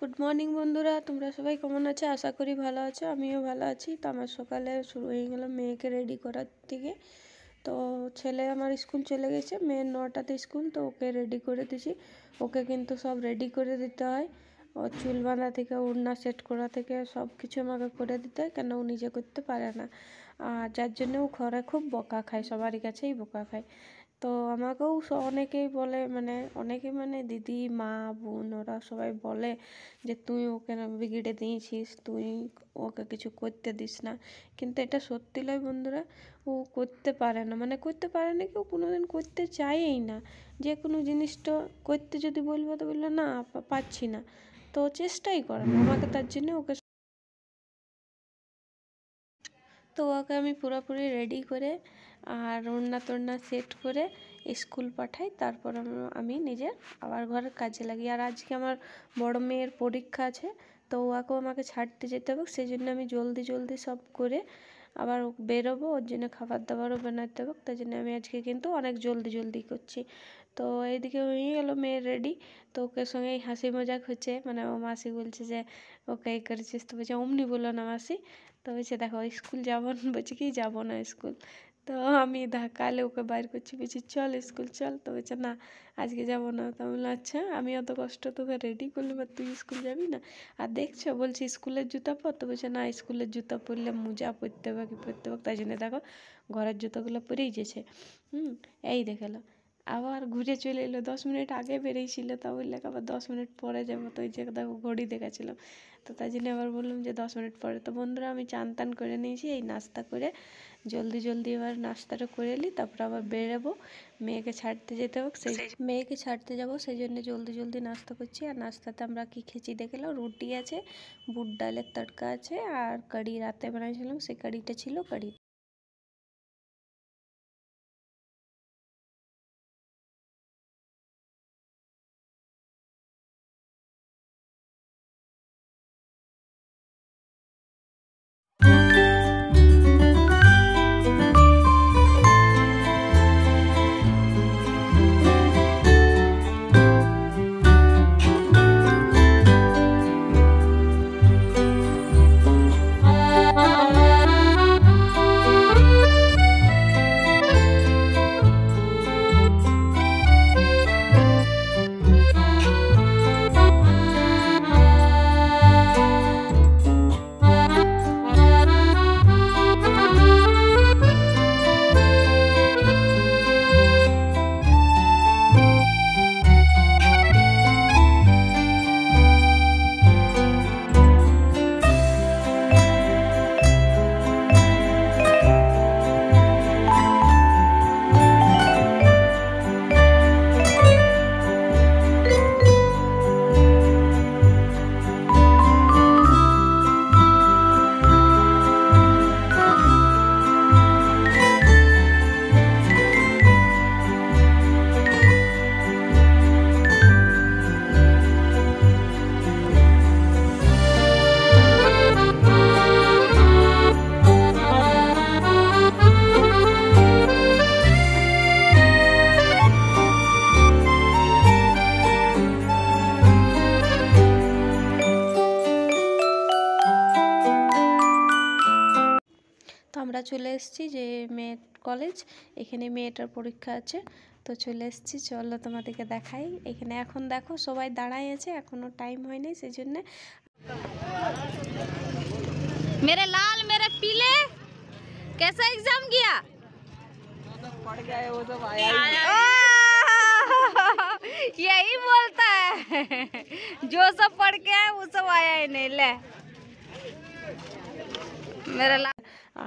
Good morning বন্ধুরা, তোমরা সবাই কেমন আছো? আশা করি ভালো আছো, আমিও ভালো আছি। তো আমার সকালে শুরু হয়ে গেল মেয়েকে রেডি করার থেকে। তো ছেলে আমার স্কুল চলে গেছে, মেয়ের 9টাতে স্কুল, তো ওকে রেডি করে দিয়েছি। ওকে কিন্তু সব রেডি করে দিতে হয়, ও চুল বাঁধা থেকে ওড়না সেট করা থেকে সব কিছু আমাকে করে দিতে হয়, কেন ও নিজে করতে পারে না। আর যার জন্য ও ঘরে খুব বকা খায়, সবারই কাছেই বকা খায়। তো আমাকেও অনেকেই বলে, অনেকেই দিদি, মা, বোন, ওরা সবাই বলে যে তুই ওকে না বিগিড়ে দিয়েছিস, তুই ওকে কিছু করতে দিস না। কিন্তু এটা সত্যি নয় বন্ধুরা, ও করতে পারে না, করতে পারে না, কেউ কোনোদিন করতে চায়ই না। যে কোনো জিনিসটা করতে যদি বলবো তো বললো না পারছি না, তো চেষ্টাই করে না আমাকে, তার জন্য ওকে তো ওকে আমি পুরোপুরি রেডি করে আর ওড়না তোড়না সেট করে স্কুল পাঠাই। তারপর আমি নিজের আবার ঘরের কাজে লাগি। আর আজকে আমার বড় মেয়ের পরীক্ষা আছে, তো ওকেও আমাকে ছাড়তে যেতে হবে, সেই জন্য আমি জলদি জলদি সব করে আবার বেরোবো, ওর জন্য খাবার দাবারও বানাতে হবে, তাই জন্য আমি আজকে কিন্তু অনেক জলদি জলদি করছি। তো এইদিকে হয়ে গেল মেয়ের রেডি। তো ওকে সঙ্গে হাসি মজাক হচ্ছে, ও মাসি বলছে যে ওকে এই করেছিস, তো বলছে অমনি বললো না মাসি। তো বলছে দেখো স্কুল যাবো না, বলছে কি যাবো না স্কুল। তো আমি কালে ওকে বাইর করছি, বলছি চল স্কুল চল, তো বলছে না আজকে যাবো না। তো আমি বললাম আচ্ছা, আমি অত কষ্ট তোকে রেডি করলাম আর তুই স্কুল যাবি না? আর দেখছো বলছি স্কুলের জুতা পর, তো বলছে না স্কুলের জুতা পরলে মোজা পরতে হবে কি পরতে হবে, তাই জন্য দেখো ঘরের জুতোগুলো পরেই যেছে। এই দেখালো আবার ঘুরে চলে এলো, 10 মিনিট আগে বেরিয়েছিল, তা বললে আবার 10 মিনিট পরে যাবো। তো ওই যে দেখো ঘড়ি দেখাচ্ছিলাম, তো তাই জন্য আবার বললাম যে 10 মিনিট পরে। তো বন্ধুরা আমি চান টান করে নিয়েছি, এই নাস্তা করে জলদি জলদি এবার নাস্তাটা করে নিই, তারপর আবার বেরোবো, মেয়েকে ছাড়তে যেতে হবে, মেয়েকে ছাড়তে যাবো, সেই জন্য জলদি জলদি নাস্তা করছি। আর নাস্তাতে আমরা কি খেয়েছি দেখলাম, রুটি আছে, বুট ডালের তড়কা আছে, আর কারি রাতে বানিয়েছিলাম, সেই কারিটা ছিল কারি। তো আমরা চলে এসেছি যে মেয়ের কলেজ, এখানে মেয়েটার পরীক্ষা আছে, তো চলে এসেছি, চলো তোমাদেরকে দেখাই। এখানে এখন দেখো সবাই দাঁড়ায় আছে, এখনো টাইম হয়নি, সেই জন্য। मेरे लाल मेरे पीले कैसा एग्जाम गया? पढ़ गया है वो सब आया यही बोलता है जो सब पढ़ के आए वो सब आया ही नहीं ले मेरा लाल।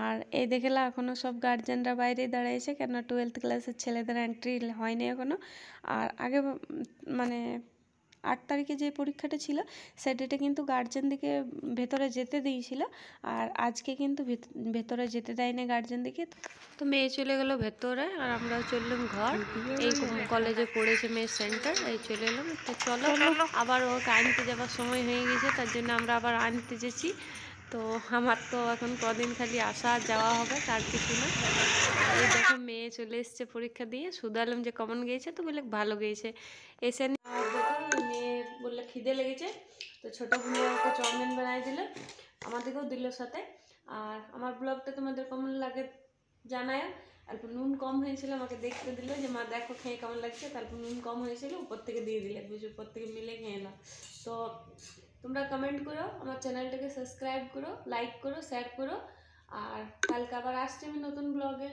আর এই দেখলা এখনও সব গার্জেনরা বাইরেই দাঁড়িয়েছে, কেন 12th ক্লাসের ছেলেদের এন্ট্রি হয়নি এখনও। আর আগে 8 তারিখে যে পরীক্ষাটা ছিল সেই ডেটে কিন্তু গার্জেনদিকে ভেতরে যেতে দিয়েছিল, আর আজকে কিন্তু ভেতরে যেতে দেয়নি গার্জেনদিকে। তো মেয়ে চলে গেল ভেতরে আর আমরা চললাম ঘর। এই কলেজে পড়েছে মেয়ের সেন্টার, এই চলে এলাম। তো চলো আবার ওকে আনতে যাবার সময় হয়ে গেছে, তার জন্য আমরা আবার আনতে যেছি। তো আমার তো এখন কদিন খালি আসা যাওয়া হবে, তার কিছু না। এই দেখো মেয়ে চলে এসছে পরীক্ষা দিয়ে, শুধালাম যে কেমন গিয়েছে, তো বলে ভালো গিয়েছে। এসে মেয়ে বললে খিদে লেগেছে, তো ছোটো বোন আমাকে চাউমিন বানাই দিল, আমাদেরকেও দিল সাথে। আর আমার ব্লগটা তোমাদের কেমন লাগে জানায়। অল্প নুন কম হয়েছিল, আমাকে দেখতে দিল যে মা দেখো খেয়ে কেমন লাগছে, তারপর নুন কম হয়েছিল উপর থেকে দিয়ে দিলে, বুঝি উপর থেকে মিলে খেয়ে নাও। তো তোমরা কমেন্ট করো, আমার চ্যানেলটাকে সাবস্ক্রাইব করো, লাইক করো, শেয়ার করো। আর কালকে আবার আসছি আমি নতুন ব্লগে।